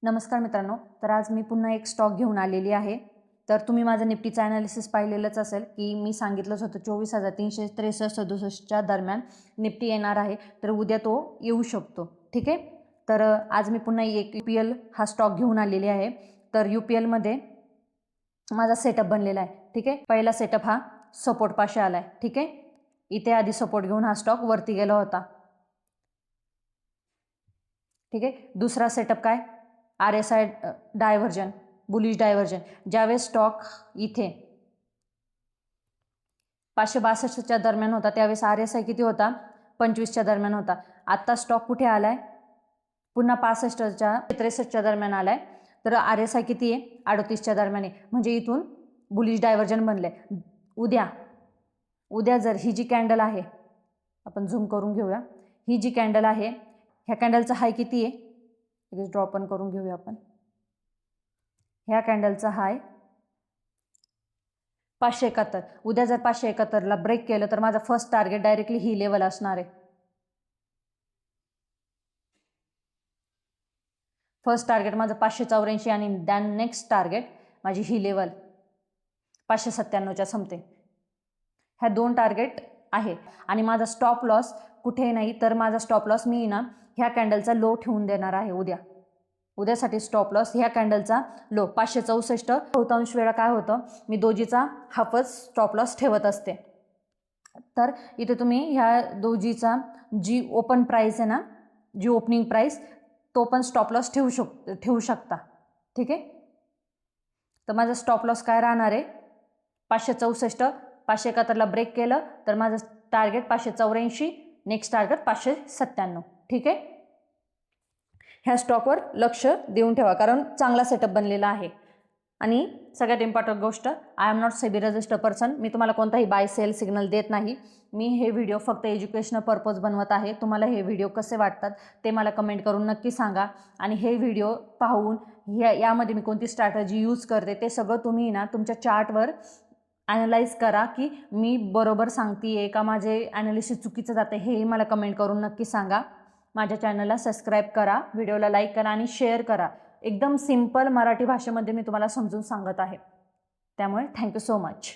नमस्कार मित्रांनो, तर आज मी पुन्हा एक स्टॉक घेऊन आलेली आहे। तर तुम्ही माझं निफ्टीचं ॲनालिसिस पाहिलेलंच असेल की मी सांगितलंच होतं 24,363-67 दरम्यान निफ्टी येणार आहे, तर उद्या तो येऊ शकतो। ठीक आहे, तर आज मी पुन्हा एक UPL हा स्टॉक घेऊन आलेली आहे। तर UPLमध्ये माझा सेटअप बनलेला आहे। ठीक आहे, पहिला सेटअप हा सपोर्ट पाशी आला आहे। ठीक आहे, इथे आधी सपोर्ट घेऊन हा स्टॉक वरती गेला होता। ठीक आहे, दुसरा सेटअप काय, RSI डायव्हर्जन, बुलिश डायव्हर्जन। ज्यावेळेस स्टॉक इथे 562च्या दरम्यान होता त्यावेळेस RSI किती होता, 25च्या दरम्यान होता। आता स्टॉक कुठे आलाय, पुन्हा 65च्या 63च्या दरम्यान आलाय, तर RSI किती आहे, 38च्या दरम्यान आहे। म्हणजे इथून बुलिश डायव्हर्जन बनले। उद्या जर ही जी कॅन्डल आहे, आपण झूम करून घेऊया, ही जी कॅन्डल आहे ह्या कॅन्डलचा हाय किती आहे, लगेच ड्रॉ पण करून घेऊया आपण। ह्या कॅन्डलचा हाय 571। उद्या जर 571ला ब्रेक केलं तर माझा फर्स्ट टार्गेट डायरेक्टली ही लेवल असणार आहे। फर्स्ट टार्गेट माझं 584 आणि दॅन नेक्स्ट टार्गेट माझी ही लेवल 597च्या समते। ह्या दोन टार्गेट आहे आणि माझा स्टॉप लॉस कुठे नाही, तर माझा स्टॉप लॉस मी ना ह्या कॅन्डलचा लो ठेवून देणार आहे। उद्यासाठी स्टॉप लॉस ह्या कॅन्डलचा लो 564। बहुतांश वेळा काय होतं, मी दोजीचा हाफच स्टॉप लॉस ठेवत असते। तर इथे तुम्ही ह्या दोजीचा जी ओपन प्राइस आहे ना, जी ओपनिंग प्राइस, तो पण स्टॉप लॉस ठेवू शकता। ठीक आहे, तर माझा स्टॉप लॉस काय राहणार आहे, 564। 571ला ब्रेक केलं तर माझं टार्गेट 584, नेक्स्ट टार्गेट 597। ठीक आहे, ह्या स्टॉकवर लक्ष देऊन ठेवा कारण चांगला सेटअप बनलेला आहे। आणि सगळ्यात इम्पॉर्टंट गोष्ट, I am not SEBI registered person. मी तुम्हाला कोणताही बाय सेल सिग्नल देत नाही। मी हे व्हिडिओ फक्त एज्युकेशनल पर्पज बनवत आहे। तुम्हाला हे व्हिडिओ कसे वाटतात ते मला कमेंट करून नक्की सांगा। आणि हे व्हिडिओ पाहून यामध्ये मी कोणती स्ट्रॅटजी यूज करते ते सगळं तुम्ही ना तुमच्या चार्टवर ॲनालाइज करा की मी बरोबर सांगते का माझे ॲनालिसिस चुकीचं जातं, हे मला कमेंट करून नक्की सांगा। माझ्या चॅनलला सबस्क्राईब करा, व्हिडिओला लाईक करा आणि शेअर करा। एकदम सिंपल मराठी भाषेमध्ये मी तुम्हाला समजून सांगत आहे, त्यामुळे थँक्यू सो मच।